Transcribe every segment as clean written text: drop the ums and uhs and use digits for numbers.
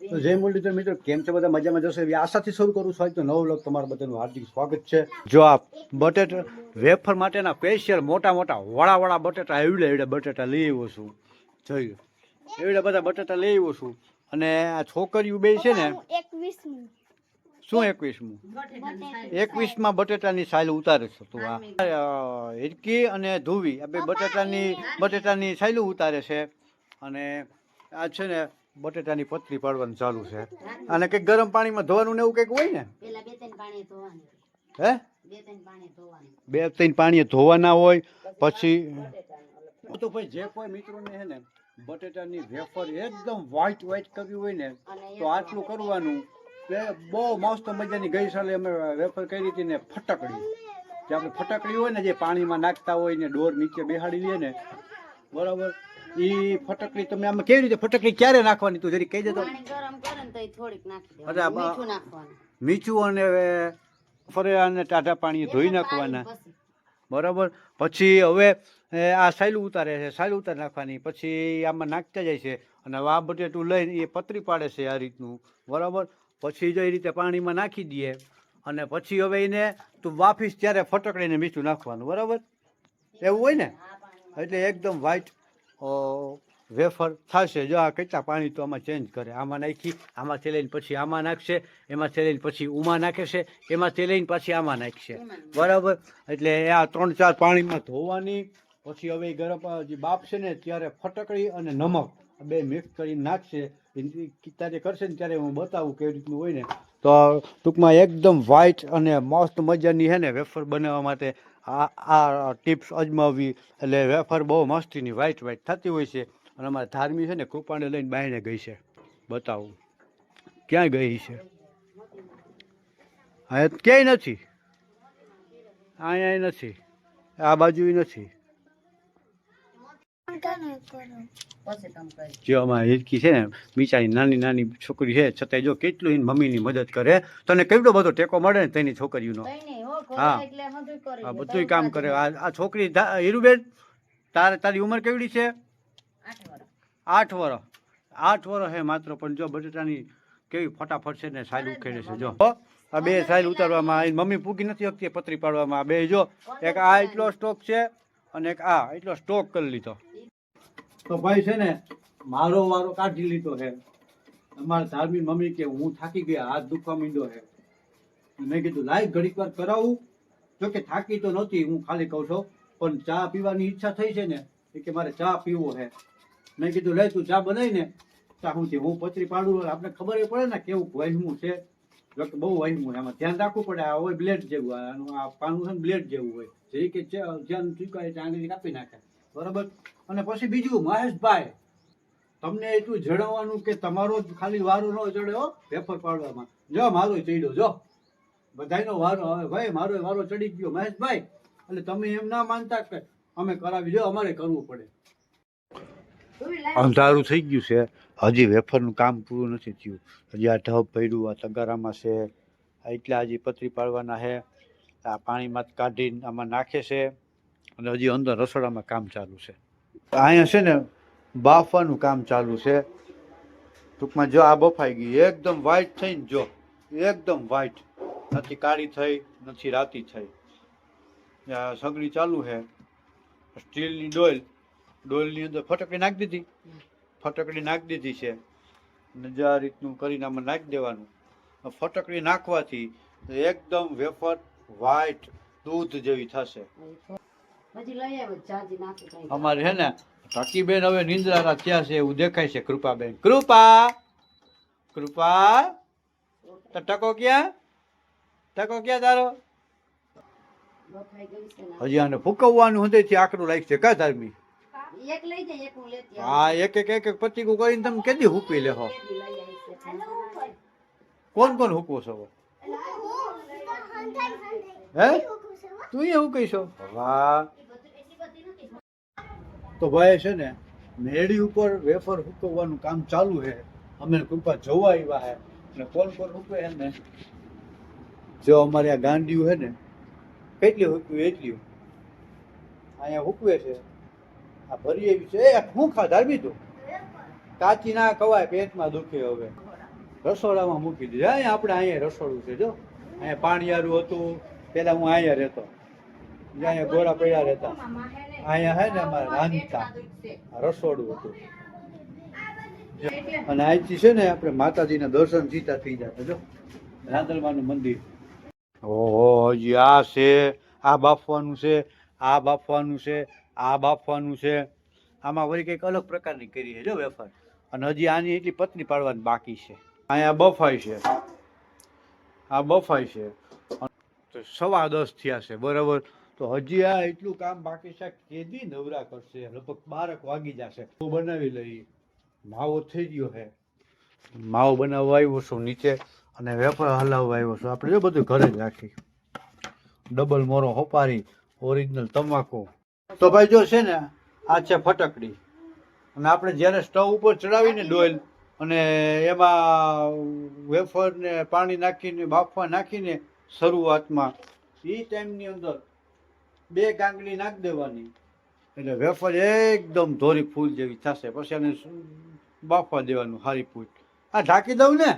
તો જય મુરલીધર મિત્રો, કેમ છે બધા? મજામાં જશે એવી આશાથી શરૂ કરું છું. આજ તો નવો વ્લોગ તમારા બધાનું હાર્દિક સ્વાગત છે. જો આ બટેટા વેફર માટેના સ્પેશિયલ મોટા મોટા વડા બટેટા એવડે બટેટા લઈ આવ્યો છું. જોયું એવડે બધા બટેટા લઈ આવ્યો છું. અને આ છોકરીઓ બે છે ને, શું 21મું 21માં બટેટાની સાઈલ ઉતારે છે. તું આ હિરકી અને ધુવી આ બે બટેટાની સાઈલ ઉતારે છે. અને આ છે ને બટેટાની પતરી પાડવાનું ચાલુ છે. અને કંઈક ગરમ પાણીમાં ધોવાનું ને એવું કંઈક હોય ને? હે, 2-3 પાણીએ ધોવાના હોય. પછી તો ભાઈ જે કોઈ મિત્રોને છે ને બટેટાની વેફર એકદમ વ્હાઈટ કરવી હોય ને તો આટલું કરવાનું. બહુ મસ્ત મજાની ગઈ સાલે અમે વેફર કરી હતી ને ફટકડી. જે આપણે ફટકડી હોય ને, જે પાણીમાં નાખતા હોય ને ડોર નીચે બેહાડી લે ને, બરાબર, એ ફટકડી તમે આમાં કેવી રીતે ફટકડી ક્યારે નાખવાની તું જરી કહી દેતો. મીઠું અને ફરે અને ટાઢા પાણીએ ધોઈ નાખવાના, બરાબર. પછી હવે આ સાયલું ઉતારે છે, સાયલું ઉતારી નાખવાની. પછી આમાં નાખતા જાય છે અને આ બટેટું લઈને એ પતરી પાડે છે આ રીતનું, બરાબર. પછી જો એ રીતે પાણીમાં નાખી દઈએ અને પછી હવે એને તું વાફીશ ત્યારે ફટકડીને મીઠું નાખવાનું, બરાબર. એવું હોય ને એટલે એકદમ વ્હાઈટ વેફર થશે. જો આ કેટલા પાણી તો આમાં ચેન્જ કરે. આમાં નાખી, આમાંથી લઈને પછી આમાં નાખશે, એમાંથી લઈને પછી ઉમાં નાખે છે, એમાંથી લઈને પછી આમાં નાખશે, બરાબર. એટલે આ 3-4 પાણીમાં ધોવાની. પછી હવે એ ગરમ જે બાપ છે ને ત્યારે ફટકડી અને નમક બે મિક્સ કરીને નાખશે. ત્યારે કરશે ને ત્યારે હું બતાવું કેવી રીતનું હોય ને. તો ટૂંકમાં એકદમ વ્હાઈટ અને મસ્ત મજાની છે ને વેફર બનાવવા માટે આ ટિપ્સ અજમાવવી. એટલે વેફર બહુ મસ્તીની વ્હાઈટ થતી હોય છે. અને અમારા ધાર્મી છે ને કૃપાને લઈને બાઈને ગઈ છે, બતાવું ક્યાં ગઈ છે. હા, ક્યાંય નથી, અહીંયા નથી, આ બાજુ નથી. જો અમારી હિરકી છે ને બિચારી નાની છોકરી છે, છતાંય જો કેટલું એની મમ્મીની મદદ કરે. તને કેટલો બધો ટેકો મળે ને તેની છોકરીઓનો. હા, બધું કામ કરે આ છોકરી. હીરુબેન, તારી ઉંમર કેવડી છે? 8 વર્ષ. 8 વર્ષ હે માત્ર. પણ જો બટેટાની કેવી ફટાફટ છે ને સાઈલ ઉખેડે છે. જો આ બે સાઈલ ઉતારવામાં મમ્મી પૂગી નથી શકતી પતરી પાડવામાં. આ બે જો એક આ એટલો સ્ટોક છે અને એક આ એટલો સ્ટોક કરી લીધો. તો ભાઈ છે ને મારો વારો કાઢી લીધો છે. અમારા ધાર્મી મમ્મી કે હું થાકી ગયા, હાથ દુખવા માંડ્યો છે. મેં કીધું લાઈ ઘડીક વાર કરાવું. જો કે થાકી તો નહોતી, હું ખાલી કહું છું, પણ ચા પીવાની ઈચ્છા થઈ છે ને કે મારે ચા પીવો છે. મેં કીધું લે તું ચા બનાવી ને ચા. હું પતરી પાડું, આપણે ખબર પડે ને કેવું વહેમું છે. જો કે બહુ વહેમું, એમાં ધ્યાન રાખવું પડે. આ હોય બ્લેડ જેવું, આ પાનું છે ને બ્લેડ જેવું હોય, જે કે ધ્યાન ચૂકાય આંગળી કાપી નાખે, બરાબર. અને પછી બીજું, મહેશભાઈ, તમને એટલું જણાવવાનું કે તમારો જ ખાલી વારો ન ચડ્યો વેફર પાડવામાં. જો મારો ચડ્યો, જો બધાનો વારો આવે ભાઈ, મારો વારો ચડી ગયો મહેશભાઈ. એટલે તમે એમ ના માનતા કે અમે કરાવી, જો અમારે કરવું પડે. અંધારું થઈ ગયું છે, હજી વેફરનું કામ પૂરું નથી થયું. હજી આ ઢબ પડ્યું, આ તગારામાં છે, એટલા હજી પતરી પાડવાના છે. આ પાણીમાં કાઢીને આમાં નાખે છે અને હજી અંદર રસોડામાં કામ ચાલુ છે. અહીંયા છે ને બાફવાનું કામ ચાલુ છે. ટૂંકમાં જો આ બફાઈ ગઈ એકદમ વ્હાઈટ થઈ ને, જો એકદમ વ્હાઈટ, નથી કાળી થઈ નથી રાતી થઈ. સગડી ચાલુ છે. સ્ટીલની ડોલની અંદર ફટકડી નાખી દીધી છે. અને જે આ રીતનું કરીને આમાં નાખી દેવાનું. ફટકડી નાખવાથી એકદમ વેફર વ્હાઈટ દૂધ જેવી થશે. અમારે છે ને ઢાકીબેન હવે નિંદ્રારા થયા છે એવું દેખાય છે. કૃપાબેન, કૃપા ટકો ક્યાં તારો? હજી આને ફૂકવવાનું હૃદયથી આકરું લાગશે કા ધાર્મી? હા, એક પચીકું કરીને તમે કેદી હૂકવી લેહો? કોણ હૂકવો છો? હે, તું એ હૂકીશો? વાહ. તો ભાઈ છે ને મેળી ઉપર વેફર હૂકવવાનું કામ ચાલુ છે. અમે કૃપા જોવા આવ્યા છે. અને કોણ હૂકવે છે ને, જો અમારે આ ગાંડિયું છે ને કેટલી હૂકવી એટલી અહીંયા હૂકવે છે. આ ભરી એવી છે. શું ખા ધારમી તું? કાચી ના ખવાય, પેટમાં દુખે હવે. રસોડામાં મૂકી દીધી. અહીંયા આપણે અહીંયા રસોડું છે જો, અહીંયા પાણીયારું હતું, પેલા હું અહીંયા રહેતો, અહીંયા ગોરા પડ્યા રહેતા, અહીંયા હે ને અમારે રાંધતા, રસોડું હતું. અને અહીંથી છે ને આપણે માતાજીના દર્શન સીધા થઈ જતા જો, રાંદલમાનું મંદિર. ઓહો, હજી આ છે, આ બાફવાનું છે, આ બાફવાનું છે, આ બાફવાનું છે. આમાં વળી કંઈક અલગ પ્રકારની કરી છે જો વેફર. અને હજી આની એટલી પતલી પાડવાની બાકી છે. અહીંયા બફાય છે, આ બફાય છે. તો 10:15 થયા છે બરાબર. તો હજી આ એટલું કામ બાકી છે. કેદી નવરા કરશે? લગભગ 12 વાગી જશે. બનાવી લઈએ. માવો થઈ ગયો છે, માવો બનાવવા આવ્યો છું નીચે, અને વેફર હલાવવા આવ્યો છું. આપણે જો બધું ઘરે જ રાખી. ડબલ મોરો હોપારી, ઓરિજિનલ તમાકુ. તો ભાઈ જો છે ને, આ છે ફટકડી. અને આપણે જ્યારે સ્ટવ ઉપર ચડાવીને ડોલ, અને એમાં વેફર ને પાણી નાખીને બાફવા નાખીને શરૂઆતમાં એ ટાઈમની અંદર 2 ગાંગડી નાખી દેવાની, એટલે વેફર એકદમ ધોરી ફૂલ જેવી થશે. પછી એને બાફવા દેવાનું હારી ફૂલ. આ ઢાંકી દઉં ને,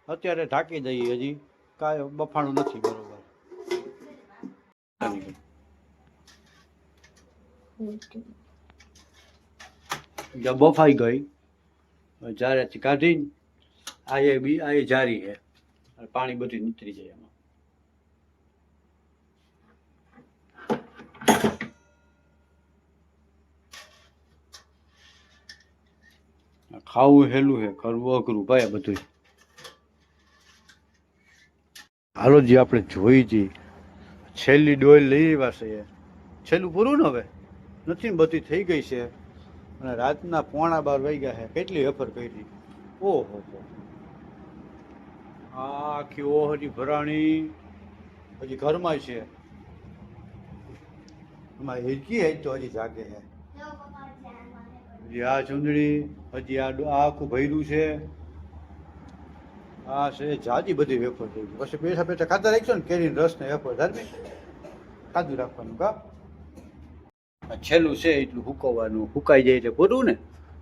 અત્યારે ઢાંકી દઈએ, હજી કાંઈ બફાણું નથી બરોબર. બફાઈ ગઈ, જારેથી કાઢીને આ એ જારી છે, પાણી બધું નીતરી જાય એમાં. ખાવું હેલું છે, કરવું અઘરું ભાઈ બધું. હાલો જે આપણે જોઈ જઈએ, છેલ્લી ડોલ લઈ આવ્યા છે. છેલ્લું પૂરું ને હવે નથી ને, બધી થઈ ગઈ છે. અને રાતના 11:15 વાગ્યા છે. કેટલી વેફર કરી! ઓહો, આખી ઓહરી ભરાણી હજી ઘરમાં છે. એમાં હેરકી હે તો હજી જાગે છે. હજી આ ચૂંદડી, હજી આ આખું ભર્યું છે. આ છે જાજી બધી વેફર થઈ ગઈ. પછી બેઠા બેઠા ખાતા રાખશો ને, કેરીનો રસ ને વેફર ધાર્મિક ખાધું રાખવાનું. કા છેલ્લું છે એટલું હુકવવાનું, હુકાઈ જાય એટલે પૂરું ને.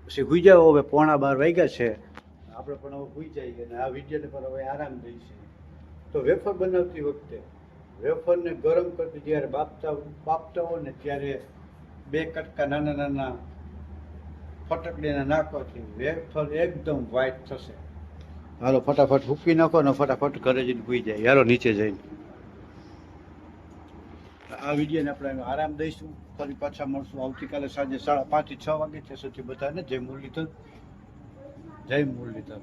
પછી હુઈ જાવ. હવે 11:15 વાગ્યા છે, આપણે પણ હવે હુઈ જઈએ. અને આ વિડીયોને પર હવે આરામ દઈશું. તો વેફર બનાવતી વખતે વેફરને ગરમ કરતી જ્યારે બાફતા હોય ને, ત્યારે 2 કટકા નાના નાના ફટકડીને નાખવાથી વેફર એકદમ વ્હાઈટ થશે. હાલો ફટાફટ હૂકી નાખો ને ફટાફટ ઘરે જઈને હુઈ જાય. હાલો નીચે જઈને આ વિડીયોને આપણે આરામ દઈશું. ફરી પાછા મળશું આવતીકાલે સાંજે 5:30 થી 6 વાગે. ત્યાં સુધી બધાને જય મુરલીધર, જય મુરલીધર.